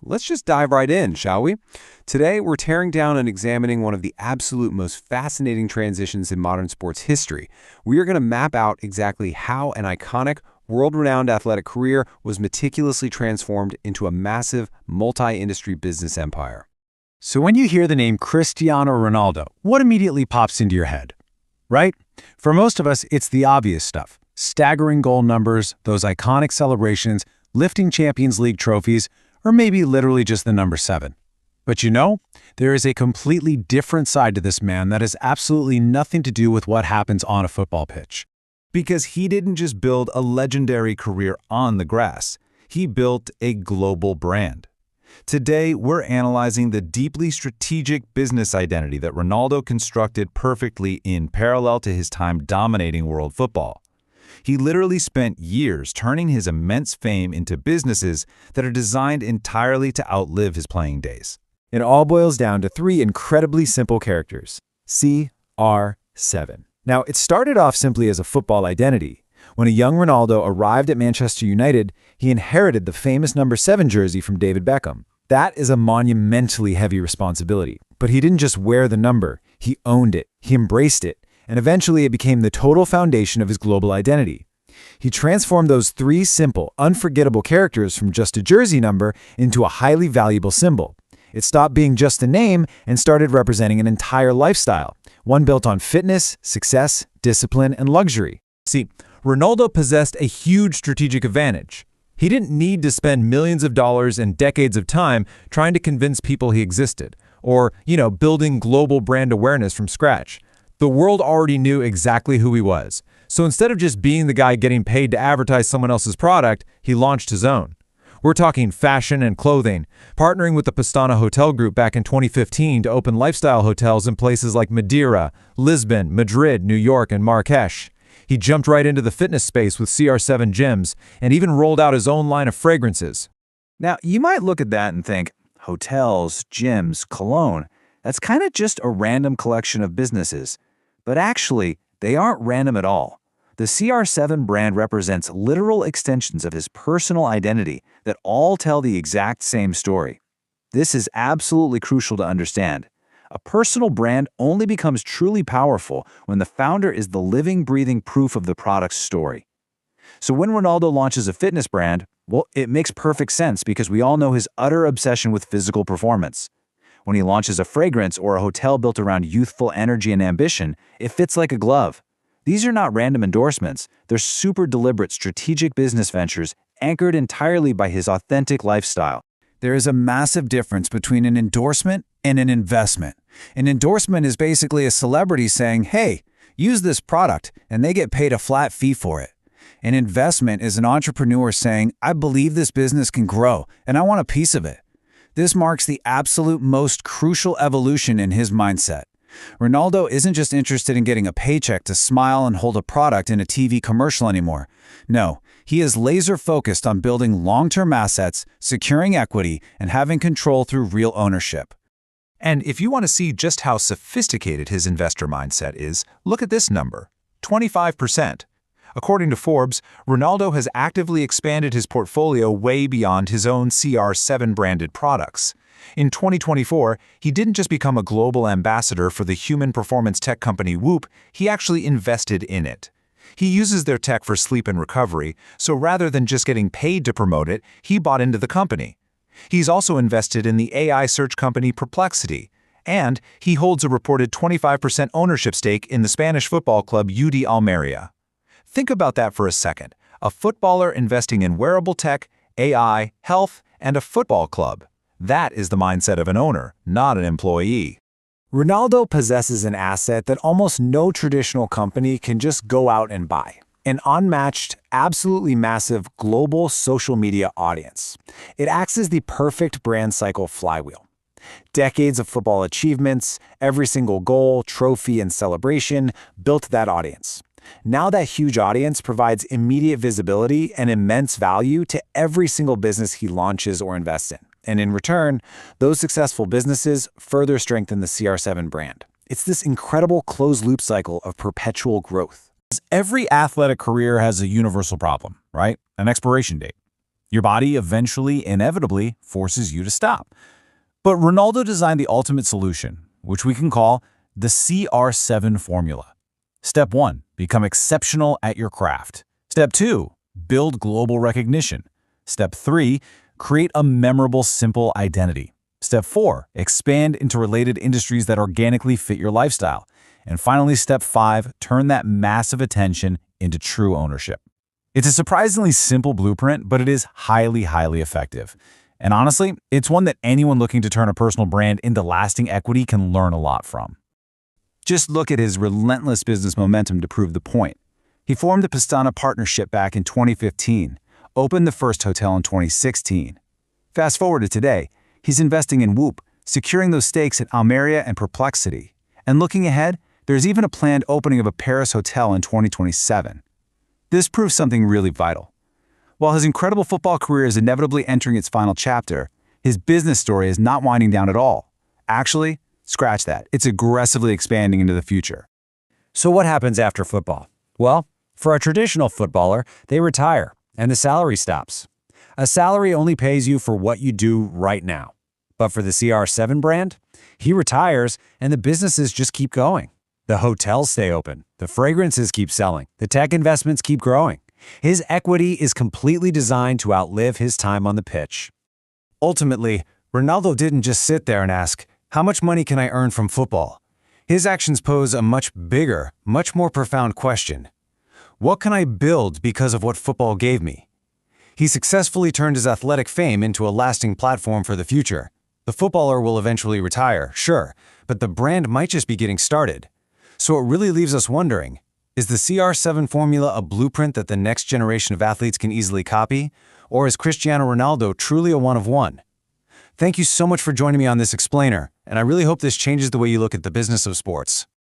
let's just dive right in, shall we? Today, we're tearing down and examining one of the absolute most fascinating transitions in modern sports history. We are going to map out exactly how an iconic, world-renowned athletic career was meticulously transformed into a massive, multi-industry business empire. So when you hear the name Cristiano Ronaldo, what immediately pops into your head? Right? For most of us, it's the obvious stuff. Staggering goal numbers, those iconic celebrations, lifting Champions League trophies, or maybe literally just the number 7. But you know, there is a completely different side to this man that has absolutely nothing to do with what happens on a football pitch. Because he didn't just build a legendary career on the grass, he built a global brand. Today, we're analyzing the deeply strategic business identity that Ronaldo constructed perfectly in parallel to his time dominating world football. He literally spent years turning his immense fame into businesses that are designed entirely to outlive his playing days. It all boils down to 3 incredibly simple characters: CR7. Now, it started off simply as a football identity. When a young Ronaldo arrived at Manchester United, he inherited the famous number 7 jersey from David Beckham. That is a monumentally heavy responsibility. But he didn't just wear the number, he owned it, he embraced it, and eventually it became the total foundation of his global identity. He transformed those 3 simple, unforgettable characters from just a jersey number into a highly valuable symbol. It stopped being just a name and started representing an entire lifestyle, one built on fitness, success, discipline, and luxury. See, Ronaldo possessed a huge strategic advantage. He didn't need to spend millions of dollars and decades of time trying to convince people he existed, or, building global brand awareness from scratch. The world already knew exactly who he was. So instead of just being the guy getting paid to advertise someone else's product, he launched his own. We're talking fashion and clothing, partnering with the Pastana Hotel Group back in 2015 to open lifestyle hotels in places like Madeira, Lisbon, Madrid, New York, and Marrakesh. He jumped right into the fitness space with CR7 gyms and even rolled out his own line of fragrances. Now, you might look at that and think, hotels, gyms, cologne, that's kind of just a random collection of businesses. But actually, they aren't random at all. The CR7 brand represents literal extensions of his personal identity that all tell the exact same story. This is absolutely crucial to understand. A personal brand only becomes truly powerful when the founder is the living, breathing proof of the product's story. So when Ronaldo launches a fitness brand, well, it makes perfect sense because we all know his utter obsession with physical performance. When he launches a fragrance or a hotel built around youthful energy and ambition, it fits like a glove. These are not random endorsements. They're super deliberate strategic business ventures anchored entirely by his authentic lifestyle. There is a massive difference between an endorsement and an investment. An endorsement is basically a celebrity saying, hey, use this product, and they get paid a flat fee for it. An investment is an entrepreneur saying, I believe this business can grow, and I want a piece of it. This marks the absolute most crucial evolution in his mindset. Ronaldo isn't just interested in getting a paycheck to smile and hold a product in a TV commercial anymore. No, he is laser-focused on building long-term assets, securing equity, and having control through real ownership. And if you want to see just how sophisticated his investor mindset is, look at this number, 25%. According to Forbes, Ronaldo has actively expanded his portfolio way beyond his own CR7 branded products. In 2024, he didn't just become a global ambassador for the human performance tech company Whoop, he actually invested in it. He uses their tech for sleep and recovery, so rather than just getting paid to promote it, he bought into the company. He's also invested in the AI search company Perplexity, and he holds a reported 25% ownership stake in the Spanish football club UD Almeria. Think about that for a second. A footballer investing in wearable tech, AI, health, and a football club. That is the mindset of an owner, not an employee. Ronaldo possesses an asset that almost no traditional company can just go out and buy: an unmatched, absolutely massive global social media audience. It acts as the perfect brand cycle flywheel. Decades of football achievements, every single goal, trophy, and celebration built that audience. Now that huge audience provides immediate visibility and immense value to every single business he launches or invests in. And in return, those successful businesses further strengthen the CR7 brand. It's this incredible closed-loop cycle of perpetual growth. Every athletic career has a universal problem, right? An expiration date. Your body eventually, inevitably, forces you to stop. But Ronaldo designed the ultimate solution, which we can call the CR7 formula. Step 1. Become exceptional at your craft. Step 2. Build global recognition. Step 3. Create a memorable, simple identity. Step 4. Expand into related industries that organically fit your lifestyle. And finally, Step 5. Turn that massive attention into true ownership. It's a surprisingly simple blueprint, but it is highly, highly effective. And honestly, it's one that anyone looking to turn a personal brand into lasting equity can learn a lot from. Just look at his relentless business momentum to prove the point. He formed the Pastana partnership back in 2015, opened the first hotel in 2016. Fast forward to today, he's investing in Whoop, securing those stakes at Almeria and Perplexity. And looking ahead, there's even a planned opening of a Paris hotel in 2027. This proves something really vital. While his incredible football career is inevitably entering its final chapter, his business story is not winding down at all. Actually, scratch that. It's aggressively expanding into the future. So what happens after football? Well, for a traditional footballer, they retire and the salary stops. A salary only pays you for what you do right now. But for the CR7 brand, he retires and the businesses just keep going. The hotels stay open, the fragrances keep selling, the tech investments keep growing. His equity is completely designed to outlive his time on the pitch. Ultimately, Ronaldo didn't just sit there and ask, how much money can I earn from football? His actions pose a much bigger, much more profound question. What can I build because of what football gave me? He successfully turned his athletic fame into a lasting platform for the future. The footballer will eventually retire, sure, but the brand might just be getting started. So it really leaves us wondering, is the CR7 formula a blueprint that the next generation of athletes can easily copy? Or is Cristiano Ronaldo truly a one of one? Thank you so much for joining me on this explainer, and I really hope this changes the way you look at the business of sports.